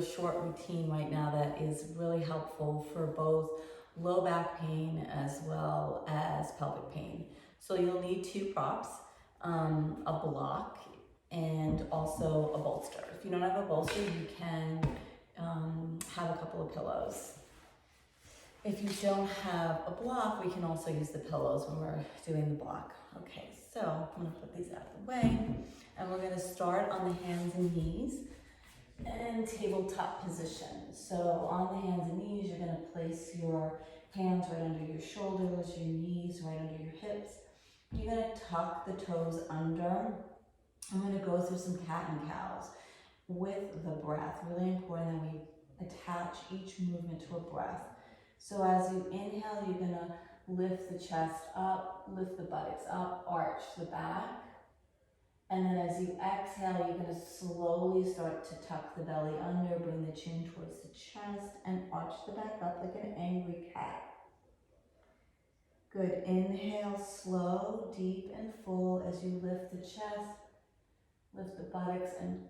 short routine right now that is really helpful for both low back pain as well as pelvic pain. So you'll need two props, a block and also a bolster. If you don't have a bolster, you can have a couple of pillows. If you don't have a block, we can also use the pillows when we're doing the block. Okay, so I'm gonna put these out of the way, and we're gonna start on the hands and knees and tabletop position. So on the hands and knees, you're gonna place your hands right under your shoulders, your knees right under your hips. You're gonna tuck the toes under. I'm gonna go through some cat and cows with the breath. Really important that we attach each movement to a breath. So as you inhale, you're gonna lift the chest up, lift the buttocks up, arch the back. And then as you exhale, you're gonna slowly start to tuck the belly under, bring the chin towards the chest, and arch the back up like an angry cat. Good, inhale, slow, deep and full as you lift the chest, lift the buttocks, and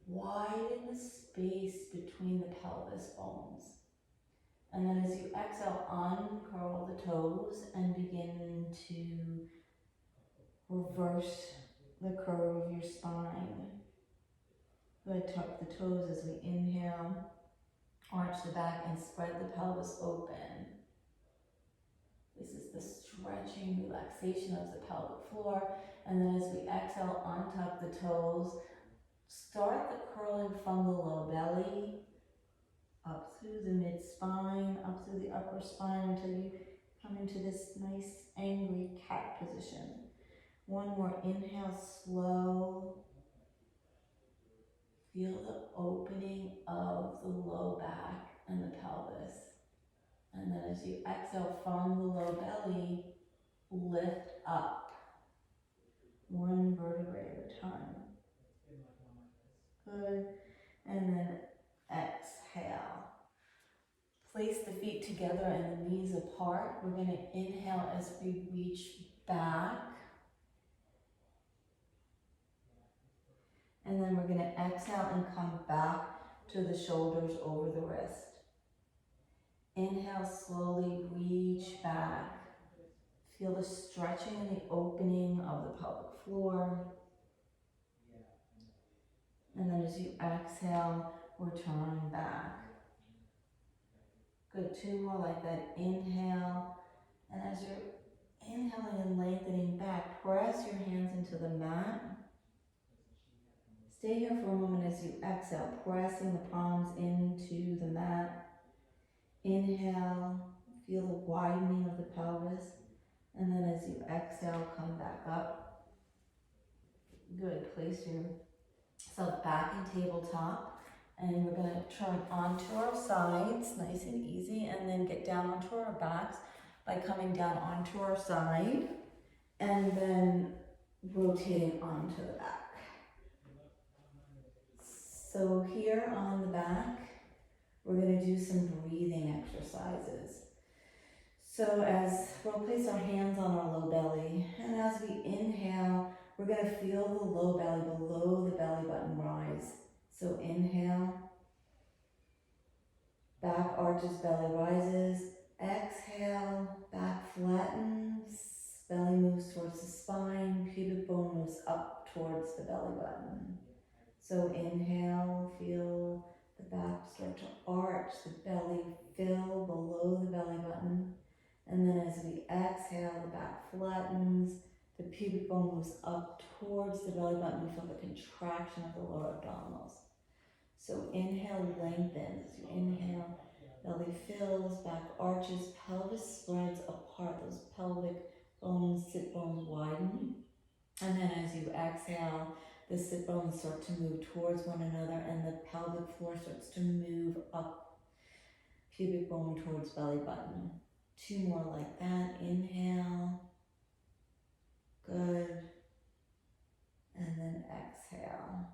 widen the space between the pelvis bones. And then as you exhale, uncurl the toes and begin to reverse the curve of your spine. Good, tuck the toes as we inhale, arch the back and spread the pelvis open. This is the stretching, relaxation of the pelvic floor. And then as we exhale, untuck the toes, start the curling from the low belly, up through the mid-spine, up through the upper spine until you come into this nice angry cat position. One more inhale, slow. Feel the opening of the low back and the pelvis. And then as you exhale from the low belly, lift up. One vertebrae at a time. Good. And then exhale. Place the feet together and the knees apart. We're going to inhale as we reach back. And then we're going to exhale and come back to the shoulders over the wrist. Inhale, slowly reach back. Feel the stretching and the opening of the pelvic floor. And then as you exhale, return back. Good, two more like that. Inhale, and as you're inhaling and lengthening back, press your hands into the mat. Stay here for a moment as you exhale, pressing the palms into the mat. Inhale, feel the widening of the pelvis. And then as you exhale, come back up. Good, place yourself back in tabletop. And we're gonna turn onto our sides, nice and easy, and then get down onto our backs by coming down onto our side and then rotating onto the back. So here on the back, we're gonna do some breathing exercises. So as we'll place our hands on our low belly, and as we inhale, we're gonna feel the low belly below the belly button rise. So inhale, back arches, belly rises. Exhale, back flattens, belly moves towards the spine, pubic bone moves up towards the belly button. So inhale, feel the back start to arch, the belly fill below the belly button. And then as we exhale, the back flattens, the pubic bone moves up towards the belly button. We feel the contraction of the lower abdominals. So inhale, lengthens. You inhale, belly fills, back arches, pelvis spreads apart. Those pelvic bones, sit bones widen. And then as you exhale, the sit bones start to move towards one another and the pelvic floor starts to move up, pubic bone towards belly button. Two more like that. Inhale. Good. And then exhale.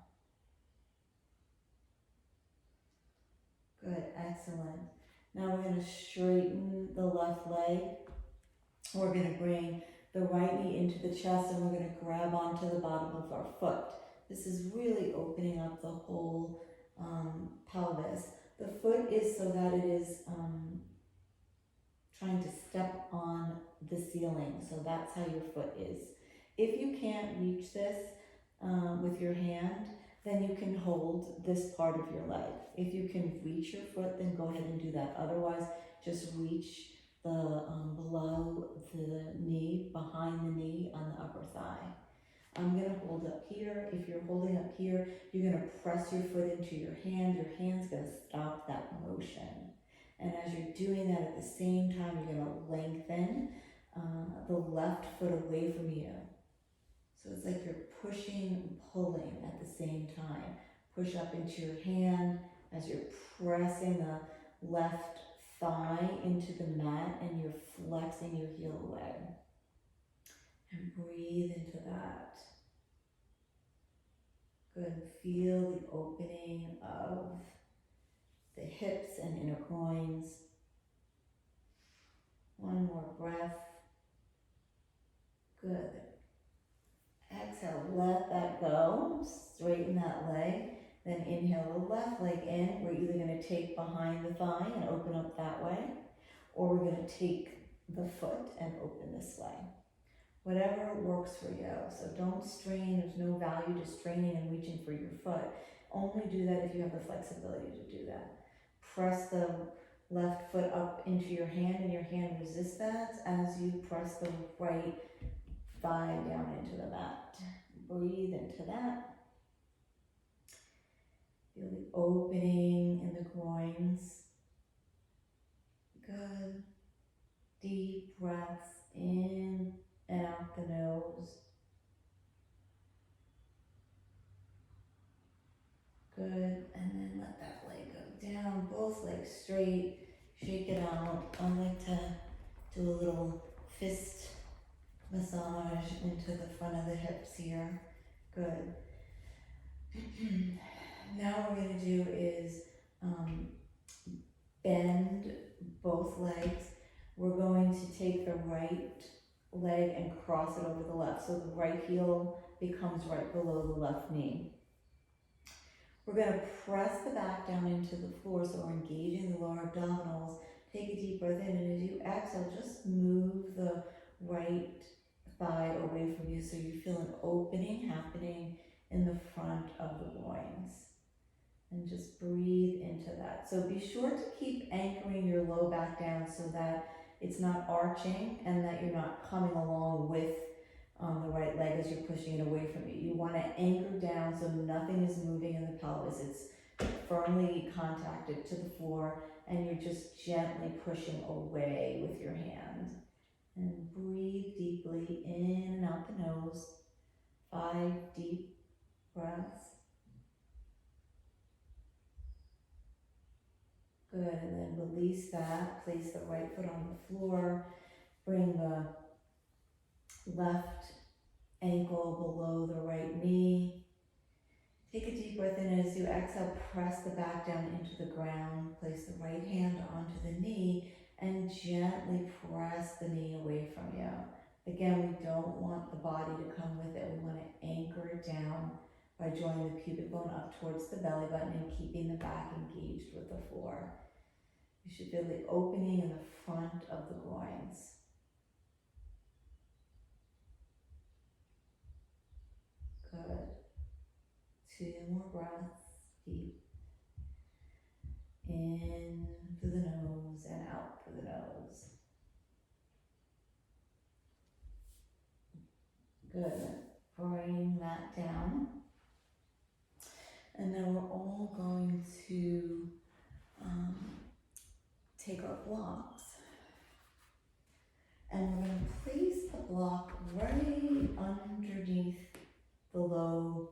Good, excellent. Now we're going to straighten the left leg. We're going to bring the right knee into the chest and we're going to grab onto the bottom of our foot. This is really opening up the whole pelvis. The foot is so that it is trying to step on the ceiling. So that's how your foot is. If you can't reach this with your hand, then you can hold this part of your leg. If you can reach your foot, then go ahead and do that. Otherwise, just reach the below the knee, behind the knee on the upper thigh. I'm going to hold up here. If you're holding up here, you're going to press your foot into your hand. Your hand's going to stop that motion. And as you're doing that at the same time, you're going to lengthen the left foot away from you. So it's like you're pushing and pulling at the same time. Push up into your hand as you're pressing the left thigh into the mat and you're flexing your heel away. And breathe into that. Good. Feel the opening of the hips and inner groins. One more breath. Good. Exhale, let that go. Straighten that leg. Then inhale the left leg in. We're either going to take behind the thigh and open up that way, or we're going to take the foot and open this way. Whatever works for you. So don't strain. There's no value to straining and reaching for your foot. Only do that if you have the flexibility to do that. Press the left foot up into your hand and your hand resists that as you press the right thigh down into the mat. Breathe into that. Feel the opening in the groins. Good. Deep breaths in and out the nose. Good, and then let that leg go down, both legs straight, shake it out. I like to do a little fist massage into the front of the hips here. Good. Now what we're going to do is bend both legs. We're going to take the right leg and cross it over the left. So the right heel becomes right below the left knee. We're going to press the back down into the floor, so we're engaging the lower abdominals. Take a deep breath in, and as you exhale, just move the right thigh away from you so you feel an opening happening in the front of the loins. And just breathe into that. So be sure to keep anchoring your low back down so that it's not arching and that you're not coming along with the right leg as you're pushing it away from you. You want to anchor down so nothing is moving in the pelvis. It's firmly contacted to the floor and you're just gently pushing away with your hand. And breathe deeply in and out the nose. 5 deep breaths. Good, and then release that. Place the right foot on the floor. Bring the left ankle below the right knee. Take a deep breath in, and as you exhale, press the back down into the ground. Place the right hand onto the knee and gently press the knee away from you. Again, we don't want the body to come with it. We want to anchor it down by drawing the pubic bone up towards the belly button and keeping the back engaged with the floor. You should feel the opening in the front of the groins. Good. 2 more breaths. Deep. In through the nose and out through the nose. Good. Bring that down. And now we're all going to take our blocks. And we're going to place the block right underneath the low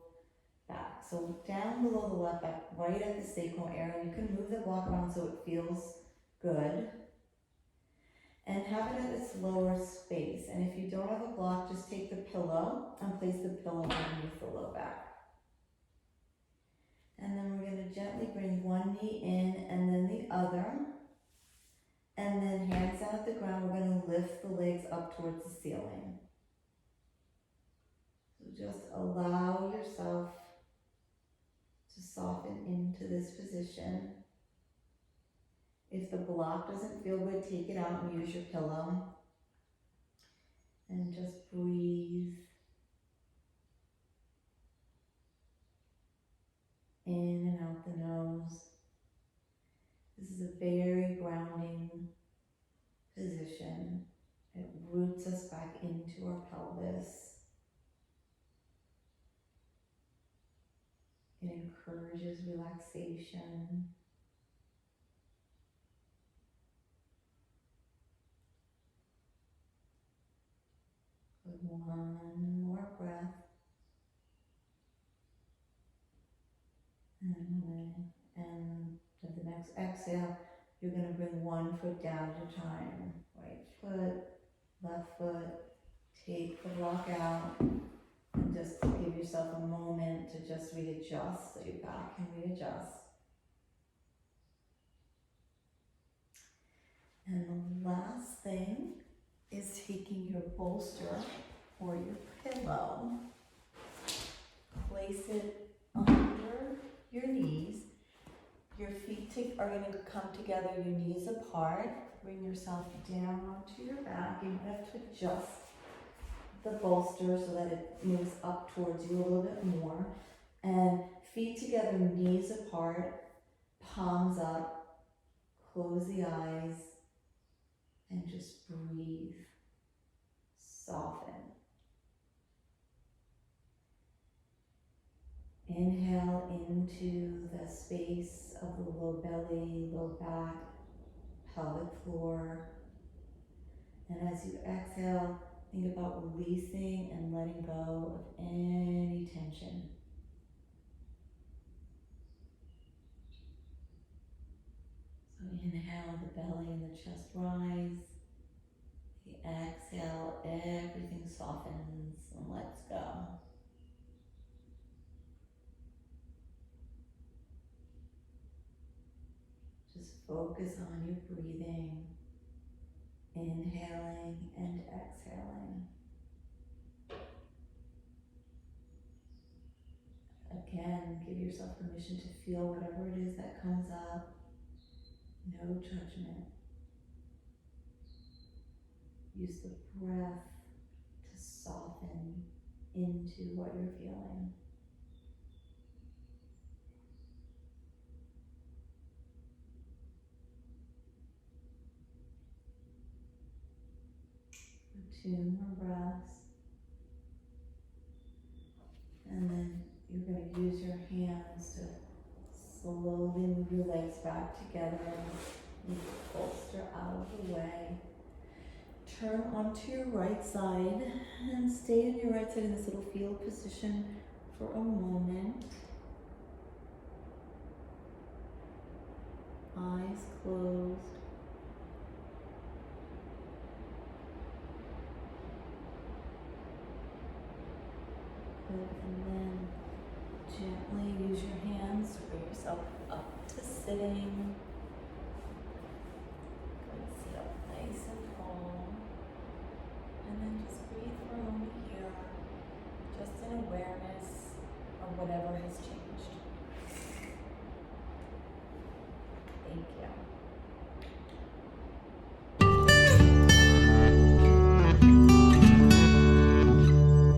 back. So down below the left back, right at the sacral area. You can move the block around so it feels good. And have it at its lower space. And if you don't have a block, just take the pillow and place the pillow underneath the low back. And then we're going to gently bring one knee in and then the other. And then hands down at the ground, we're going to lift the legs up towards the ceiling. So just allow yourself to soften into this position. If the block doesn't feel good, take it out and use your pillow. And just breathe in and out the nose. This is a very grounding position. It roots us back into our pelvis. It encourages relaxation. Good, one more breath. And at the next exhale, you're going to bring one foot down at a time. Right foot, left foot. Take the block out and just give yourself a moment to just readjust so your back can readjust. And the last thing is taking your bolster or your pillow, place it under your knees. Your feet are going to come together, your knees apart. Bring yourself down onto your back. You have to adjust the bolster so that it moves up towards you a little bit more. And feet together, knees apart, palms up, close the eyes, and just breathe. Soften. Inhale into the space of the low belly, low back, pelvic floor. And as you exhale, think about releasing and letting go of any tension. So inhale, the belly and the chest rise. The exhale, everything softens and lets go. Just focus on your breathing, inhaling and exhaling. Again, give yourself permission to feel whatever it is that comes up. No judgment. Use the breath to soften into what you're feeling. For 2 more breaths. And then you're going to use your hands to slowly move your legs back together. Move the bolster out of the way. Turn onto your right side and stay on your right side in this little fetal position for a moment. Eyes closed. Good.